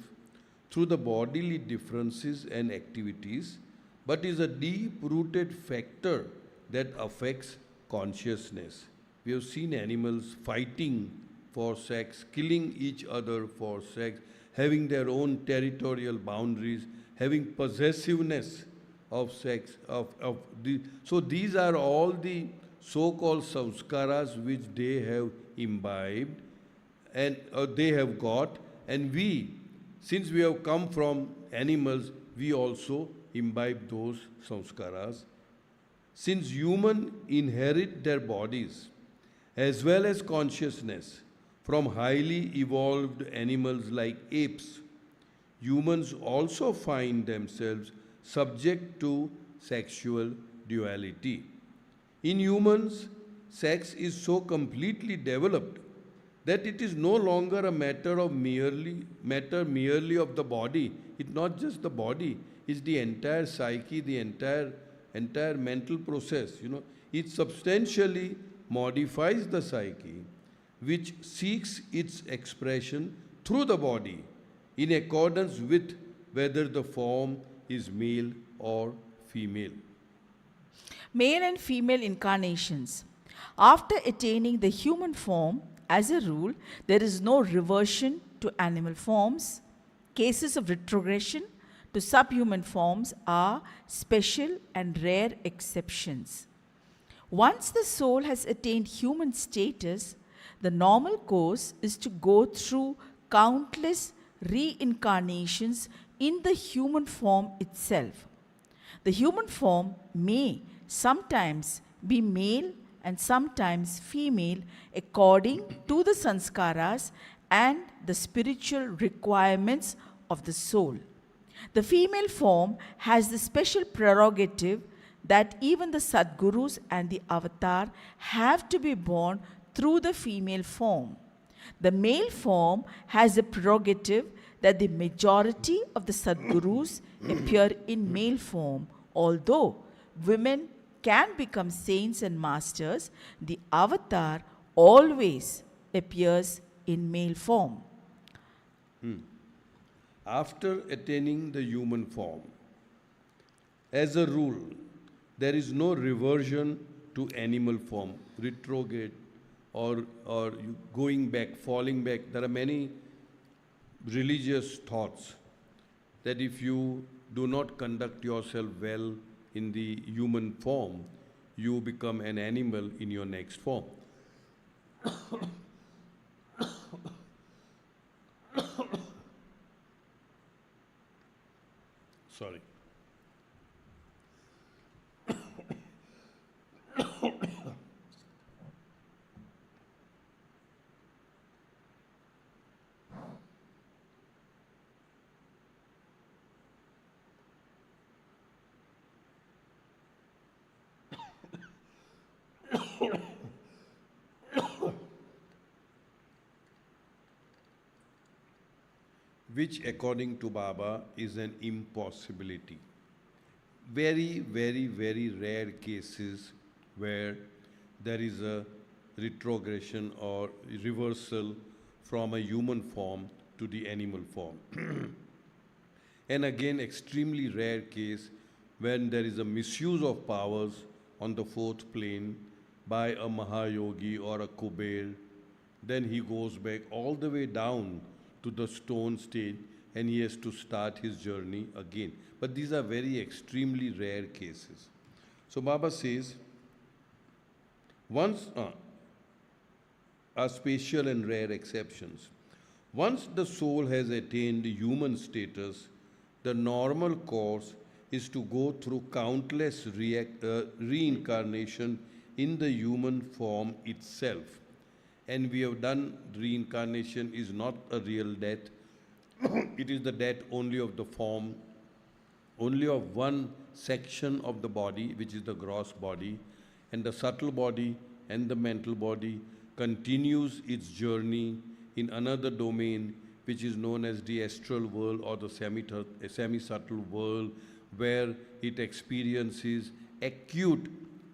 through the bodily differences and activities, but is a deep-rooted factor that affects consciousness. We have seen animals fighting for sex, killing each other for sex, having their own territorial boundaries, having possessiveness of sex. So these are all the so-called samskaras which they have imbibed and they have got, and we, since we have come from animals, we also imbibe those samskaras. Since humans inherit their bodies as well as consciousness from highly evolved animals like apes, humans also find themselves subject to sexual duality. In humans, sex is so completely developed that it is no longer a matter merely of the body. It's not just the body, it's the entire psyche, the entire mental process. It substantially modifies the psyche, which seeks its expression through the body in accordance with whether the form is male or female. Male and female incarnations. After attaining the human form, as a rule, there is no reversion to animal forms. Cases of retrogression to subhuman forms are special and rare exceptions. Once the soul has attained human status, the normal course is to go through countless reincarnations in the human form itself. The human form may sometimes be male and sometimes female according to the sanskaras and the spiritual requirements of the soul. The female form has the special prerogative that even the Sadgurus and the avatar have to be born through the female form. The male form has the prerogative that the majority of the Sadgurus appear in male form, although women can become saints and masters, the avatar always appears in male form. After attaining the human form, as a rule, there is no reversion to animal form, retrograde or you going back, falling back. There are many religious thoughts that if you do not conduct yourself well in the human form, you become an animal in your next form. Sorry. Which according to Baba is an impossibility. Very, very, very rare cases where there is a retrogression or reversal from a human form to the animal form. And again, extremely rare case when there is a misuse of powers on the fourth plane by a Mahayogi or a Kuber, then he goes back all the way down to the stone stage and he has to start his journey again. But these are very extremely rare cases. So Baba says, once are special and rare exceptions. Once the soul has attained human status, the normal course is to go through countless reincarnation in the human form itself. And we have done reincarnation is not a real death. It is the death only of the form, only of one section of the body, which is the gross body, and the subtle body and the mental body continues its journey in another domain, which is known as the astral world or the semi-subtle world, where it experiences acute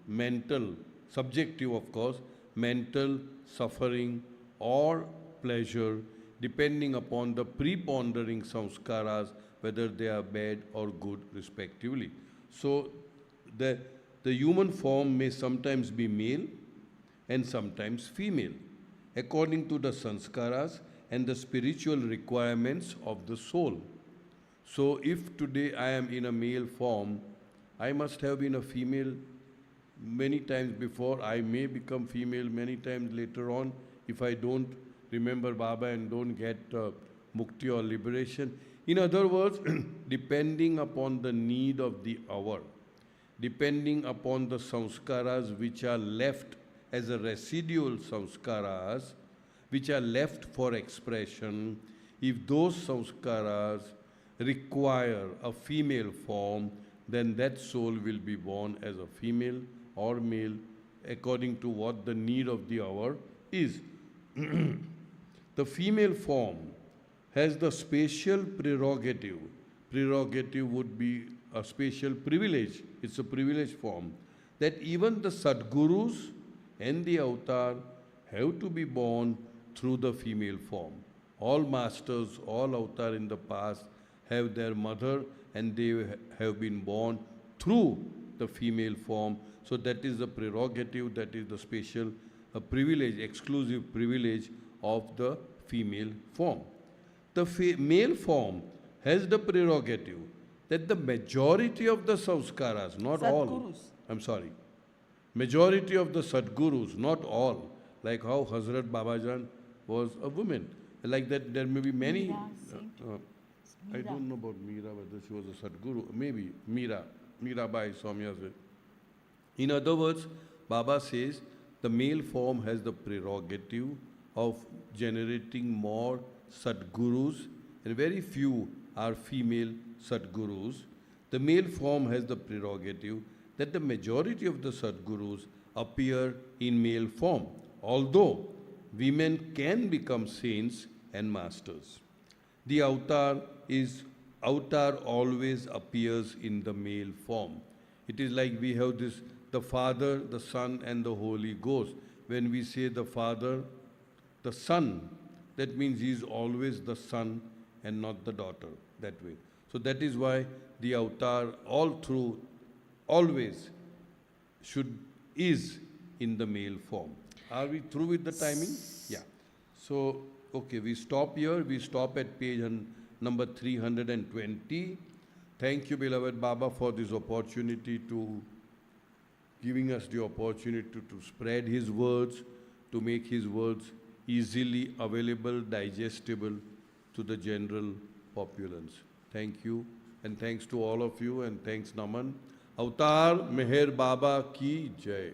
mental, subjective of course, mental suffering or pleasure, depending upon the prepondering samskaras, whether they are bad or good respectively. So the human form may sometimes be male and sometimes female, according to the sanskaras and the spiritual requirements of the soul. So if today I am in a male form, I must have been a female many times before. I may become female many times later on if I don't remember Baba and don't get mukti or liberation. In other words, depending upon the need of the hour, depending upon the samskaras which are left as a residual samskaras, which are left for expression, if those samskaras require a female form, then that soul will be born as a female or male according to what the need of the hour is. The female form has the special prerogative. Prerogative would be a special privilege. It's a privileged form that even the Sadgurus and the avatar have to be born through the female form. All masters, all avatar in the past have their mother and they have been born through the female form. So that is the prerogative, that is the special privilege, exclusive privilege of the female form. The male form has the prerogative that the majority of the samskaras, not all, I'm sorry, majority of the Sadgurus, not all, like how Hazrat Babajan was a woman. Like that, there may be many. I don't know about Meera, whether she was a Sadguru. Maybe Meerabai Soumya said. In other words, Baba says the male form has the prerogative of generating more Sadgurus, and very few are female Sadgurus. The male form has the prerogative that the majority of the Sadgurus appear in male form, although women can become saints and masters. The avatar always appears in the male form. It is like we have this, the Father, the Son and the Holy Ghost. When we say the Father, the Son, that means he is always the son and not the daughter, that way. So that is why the avatar always is in the male form. Are we through with the timing? Yeah. So, okay, we stop here. We stop at page number 320. Thank you, beloved Baba, for this opportunity to giving us the opportunity to spread his words, to make his words easily available, digestible to the general populace. Thank you, and thanks to all of you, and thanks Naman. Avatar Meher Baba ki Jai.